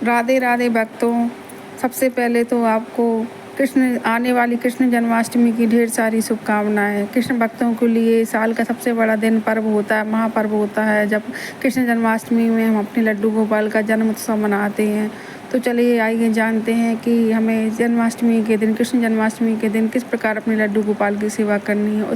राधे राधे भक्तों। सबसे पहले तो आपको आने वाली कृष्ण जन्माष्टमी की ढेर सारी शुभकामनाएं। कृष्ण भक्तों के लिए साल का सबसे बड़ा दिन पर्व होता है, महापर्व होता है, जब कृष्ण जन्माष्टमी में हम अपने लड्डू गोपाल का जन्म उत्सव मनाते हैं। तो चलिए आइए जानते हैं कि हमें जन्माष्टमी के दिन, कृष्ण जन्माष्टमी के दिन किस प्रकार अपने लड्डू गोपाल की सेवा करनी है,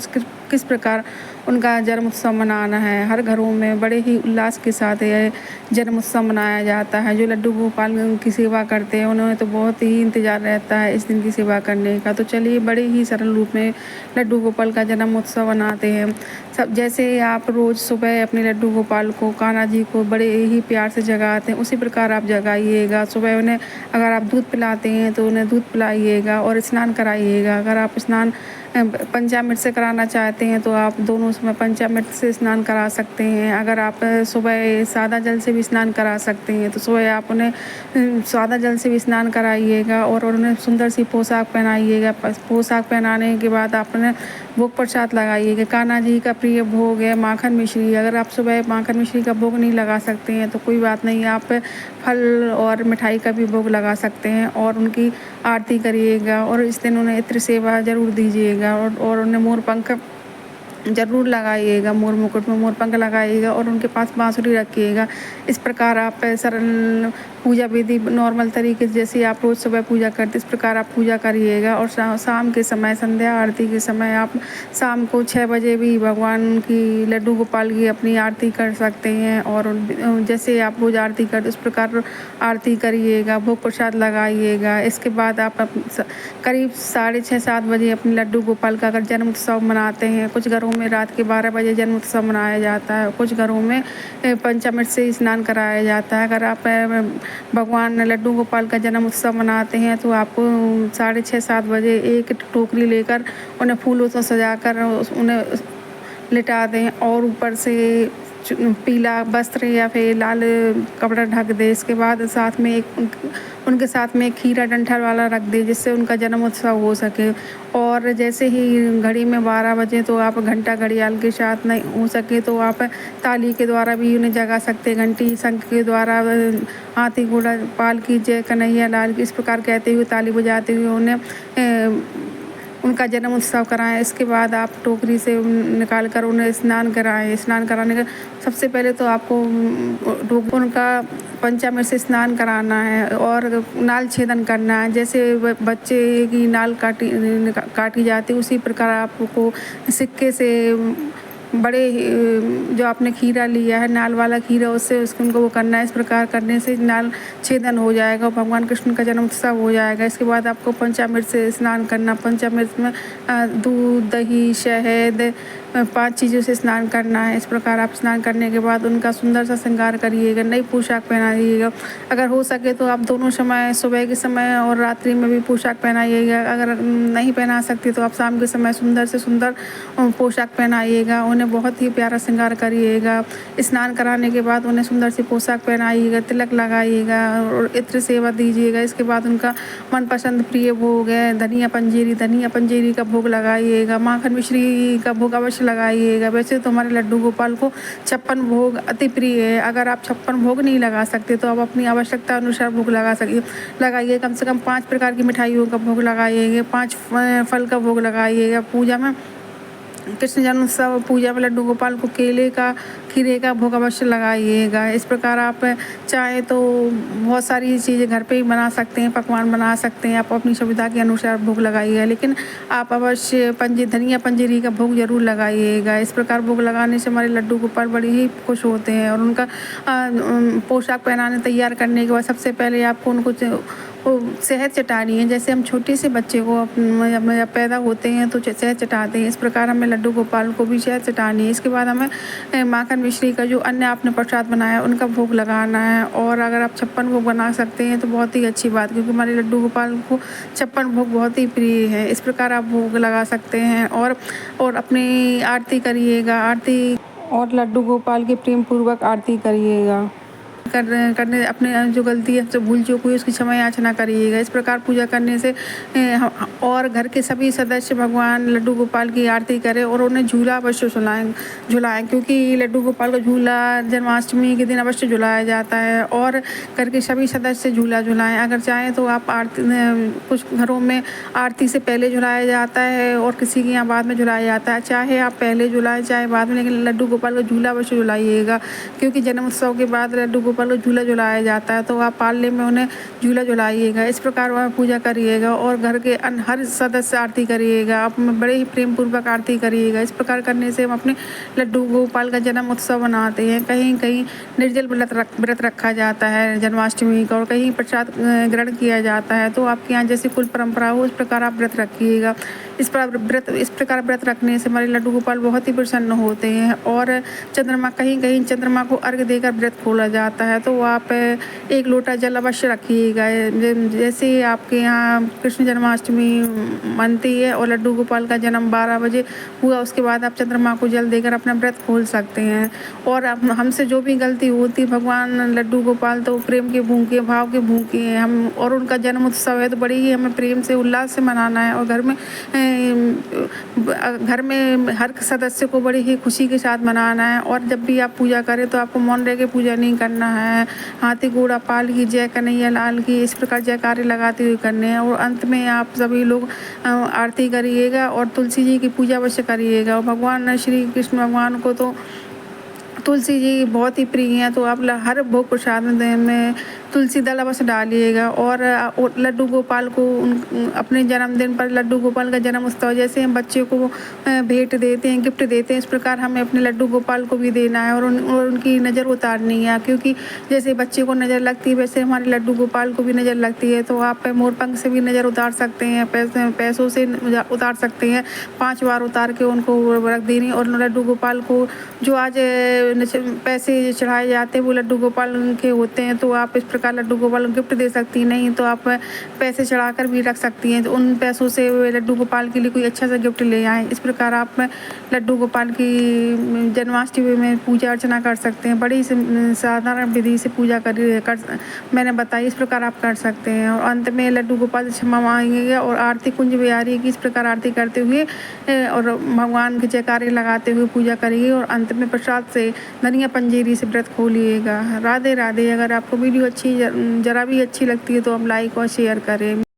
किस प्रकार उनका जन्म उत्सव मनाना है। हर घरों में बड़े ही उल्लास के साथ यह जन्म उत्सव मनाया जाता है। जो लड्डू गोपाल की सेवा करते हैं उन्हें तो बहुत ही इंतज़ार रहता है इस दिन की सेवा करने का। तो चलिए बड़े ही सरल रूप में लड्डू गोपाल का जन्म उत्सव मनाते हैं। सब जैसे आप रोज़ सुबह अपने लड्डू गोपाल को, कान्हा जी को बड़े ही प्यार से जगाते हैं, उसी प्रकार आप जगाइएगा। सुबह उन्हें अगर आप दूध पिलाते हैं तो उन्हें दूध पिलाइएगा और स्नान कराइएगा। अगर आप स्नान पंचामृत से कराना चाहते हैं तो आप दोनों समय पंचामृत से स्नान करा सकते हैं। अगर आप सुबह सादा जल से भी स्नान करा सकते हैं तो सुबह आप उन्हें सादा जल से भी स्नान कराइएगा और उन्हें सुंदर सी पोशाक पहनाइएगा। पोशाक पहनाने के बाद आप उन्हें भोग प्रसाद लगाइएगा। कान्हा जी का प्रिय भोग है माखन मिश्री। अगर आप सुबह माखन मिश्री का भोग नहीं लगा सकते हैं तो कोई बात नहीं, आप फल और मिठाई का भी भोग लगा सकते हैं और उनकी आरती करिएगा। और इस दिन उन्हें इत्र सेवा ज़रूर दीजिएगा और उन्हें मोर पंख ज़रूर लगाइएगा, मोर मुकुट में मोर पंख लगाइएगा और उनके पास बांसुरी रखिएगा। इस प्रकार आप सरल पूजा विधि नॉर्मल तरीके से जैसे आप रोज़ सुबह पूजा करते इस प्रकार आप पूजा करिएगा। और शाम के समय, संध्या आरती के समय आप शाम को 6 बजे भी भगवान की, लड्डू गोपाल की अपनी आरती कर सकते हैं। और जैसे आप रोज़ आरती करते उस प्रकार आरती करिएगा, भोग प्रसाद लगाइएगा। इसके बाद आप करीब 6:30-7 बजे अपने लड्डू गोपाल का अगर जन्म उत्सव मनाते हैं, कुछ घरों में रात के 12 बजे जन्म उत्सव मनाया जाता है, कुछ घरों में पंचामृत से स्नान कराया जाता है। अगर आप भगवान लड्डू गोपाल का जन्म उत्सव मनाते हैं तो आपको 6:30-7 बजे एक टोकरी लेकर उन्हें फूलों से सजाकर उन्हें लिटा दें और ऊपर से पीला वस्त्र या फिर लाल कपड़ा ढक दे। इसके बाद साथ में उनके साथ में खीरा डंठल वाला रख दे जिससे उनका जन्म उत्सव हो सके। और जैसे ही घड़ी में 12 बजे तो आप घंटा घड़ियाल के साथ नहीं हो सके तो आप ताली के द्वारा भी उन्हें जगा सकते हैं। घंटी शंख के द्वारा हाथी घोड़ा पाल की जय कन्हैया लाल की इस प्रकार कहते हुए, ताली बजाते हुए उन्हें उनका जन्म उत्सव कराएं। इसके बाद आप टोकरी से निकाल कर उन्हें स्नान कराएं। स्नान कराने का सबसे पहले तो आपको उनका पंचामृत से स्नान कराना है और नाल छेदन करना है। जैसे बच्चे की नाल काटी जाती है उसी प्रकार आपको सिक्के से बड़े जो आपने खीरा लिया है, नाल वाला खीरा, उससे उनको वो करना है। इस प्रकार करने से नाल छेदन हो जाएगा और भगवान कृष्ण का जन्म उत्सव हो जाएगा। इसके बाद आपको पंचामृत से स्नान करना। पंचामृत में दूध, दही, शहद 5 चीज़ों से स्नान करना है। इस प्रकार आप स्नान करने के बाद उनका सुंदर सा श्रृंगार करिएगा, नई पोशाक पहनाइएगा। अगर हो सके तो आप दोनों समय, सुबह के समय और रात्रि में भी पोशाक पहनाइएगा। अगर नहीं पहना सकते तो आप शाम के समय सुंदर से सुंदर पोशाक पहनाइएगा। उन्हें बहुत ही प्यारा श्रृंगार करिएगा। स्नान कराने के बाद उन्हें सुंदर सी पोशाक पहनाइएगा, तिलक लगाइएगा और इत्र सेवा दीजिएगा। इसके बाद उनका मनपसंद प्रिय भोग है धनिया पंजीरी का भोग लगाइएगा। माखन मिश्री का भोग अवश्य लगाइएगा। वैसे तो हमारे लड्डू गोपाल को 56 भोग अति प्रिय है। अगर आप 56 भोग नहीं लगा सकते तो आप अपनी आवश्यकता अनुसार भोग लगाइए। कम से कम 5 प्रकार की मिठाइयों का भोग लगाइएगा, 5 फल का भोग लगाइएगा। पूजा में, कृष्ण जन्मोत्सव पूजा में लड्डू गोपाल को केले का, खीरे का भोग अवश्य लगाइएगा। इस प्रकार आप चाहे तो बहुत सारी चीज़ें घर पे ही बना सकते हैं, पकवान बना सकते हैं। आप अपनी सुविधा के अनुसार भोग लगाइएगा, लेकिन आप अवश्य धनिया पंजीरी का भोग जरूर लगाइएगा। इस प्रकार भोग लगाने से हमारे लड्डू गोपाल बड़े ही खुश होते हैं। और उनका पोशाक पहनाने तैयार करने के बाद सबसे पहले आपको उनको शहद चटानी है। जैसे हम छोटे से बच्चे को जब पैदा होते हैं तो शहद चटाते हैं, इस प्रकार हमें लड्डू गोपाल को भी शहद चटानी है। इसके बाद हमें माखन मिश्री का जो अन्य आपने प्रसाद बनाया उनका भोग लगाना है। और अगर आप 56 भोग बना सकते हैं तो बहुत ही अच्छी बात, क्योंकि हमारे लड्डू गोपाल को 56 भोग बहुत ही प्रिय है। इस प्रकार आप भोग लगा सकते हैं और अपनी आरती करिएगा। और लड्डू गोपाल की प्रेम पूर्वक आरती करिएगा। करने अपने जो गलती है, जो भूल चूक हुई उसकी क्षमा याचना करिएगा। इस प्रकार पूजा करने से और घर के सभी सदस्य भगवान लड्डू गोपाल की आरती करें और उन्हें झूला अवश्य झुलाएं, क्योंकि लड्डू गोपाल का झूला जन्माष्टमी के दिन अवश्य झुलाया जाता है। और घर के सभी सदस्य झूला झुलाएं। अगर चाहें तो आप कुछ घरों में आरती से पहले झुलाया जाता है और किसी के यहाँ बाद में झुलाया जाता है। चाहे आप पहले झुलाएं चाहे बाद में, लेकिन लड्डू गोपाल का झूला अवश्य झुलाइएगा, क्योंकि जन्म उत्सव के बाद लड्डू गोपाल का झूला झुलाया जाता है, तो आप पालने में उन्हें झूला झुलाइएगा। इस प्रकार वह पूजा करिएगा और घर के हर सदस्य आरती करिएगा। आप बड़े ही प्रेम पूर्वक आरती करिएगा। इस प्रकार करने से हम अपने लड्डू गोपाल का जन्म उत्सव मनाते हैं। कहीं कहीं निर्जल व्रत रखा जाता है जन्माष्टमी का, और कहीं प्रसाद ग्रहण किया जाता है। तो आपके यहाँ जैसी कुल परंपरा हो उस प्रकार आप व्रत रखिएगा। इस प्रकार व्रत रखने से हमारे लड्डू गोपाल बहुत ही प्रसन्न होते हैं। और कहीं कहीं चंद्रमा को अर्घ देकर व्रत खोला जाता है, तो आप 1 लोटा जल अवश्य रखिएगा। जैसे आपके यहाँ कृष्ण जन्माष्टमी मनती है और लड्डू गोपाल का जन्म 12 बजे हुआ, उसके बाद आप चंद्रमा को जल देकर अपना व्रत खोल सकते हैं। और हमसे जो भी गलती होती, भगवान लड्डू गोपाल तो प्रेम के भूखे, भाव के भूखे हैं हम, और उनका जन्म उत्सव है तो बड़ी ही हमें प्रेम से उल्लास से मनाना है। और घर में हर सदस्य को बड़ी ही खुशी के साथ मनाना है। और जब भी आप पूजा करें तो आपको मौन रह के पूजा नहीं करना है। हाथी घोड़ा पाल की जय कन्हैया लाल की, इस प्रकार जयकारे लगाते हुए करने हैं। और अंत में आप सभी लोग आरती करिएगा और तुलसी जी की पूजा अवश्य करिएगा। और भगवान श्री कृष्ण भगवान को तो तुलसी जी बहुत ही प्रिय हैं, तो आप हर भोग प्रसाद में तुलसी दल अवश्य डालिएगा। और लड्डू गोपाल को अपने जन्मदिन पर लड्डू गोपाल का जन्म उत्सव, जैसे हम बच्चे को भेंट देते हैं, गिफ्ट देते हैं, इस प्रकार हमें अपने लड्डू गोपाल को भी देना है और उनकी नज़र उतारनी है। क्योंकि जैसे बच्चे को नज़र लगती है वैसे हमारे लड्डू गोपाल को भी नज़र लगती है। तो आप मोरपंख से भी नज़र उतार सकते हैं, पैसों से उतार सकते हैं। 5 बार उतार के उनको रख देनी। और लड्डू गोपाल को जो आज पैसे चढ़ाए जाते हैं वो लड्डू गोपाल के होते हैं, तो आप इस प्रकार लड्डू गोपाल को गिफ्ट दे सकती हैं। नहीं तो आप पैसे चढ़ाकर भी रख सकती हैं, तो उन पैसों से लड्डू गोपाल के लिए कोई अच्छा सा गिफ्ट ले आएँ। इस प्रकार आप लड्डू गोपाल की जन्माष्टमी में पूजा अर्चना कर सकते हैं। बड़ी साधारण विधि से पूजा मैंने बताई, इस प्रकार आप कर सकते हैं। और अंत में लड्डू गोपाल से क्षमा मांगेंगे और आरती कुंज बिहारी की इस प्रकार आरती करते हुए और भगवान के जयकारे लगाते हुए पूजा करिए। और अंत में प्रसाद से धनिया पंजीरी से व्रत खोलिएगा। राधे राधे। अगर आपको वीडियो जरा भी अच्छी लगती है तो आप लाइक और शेयर करें।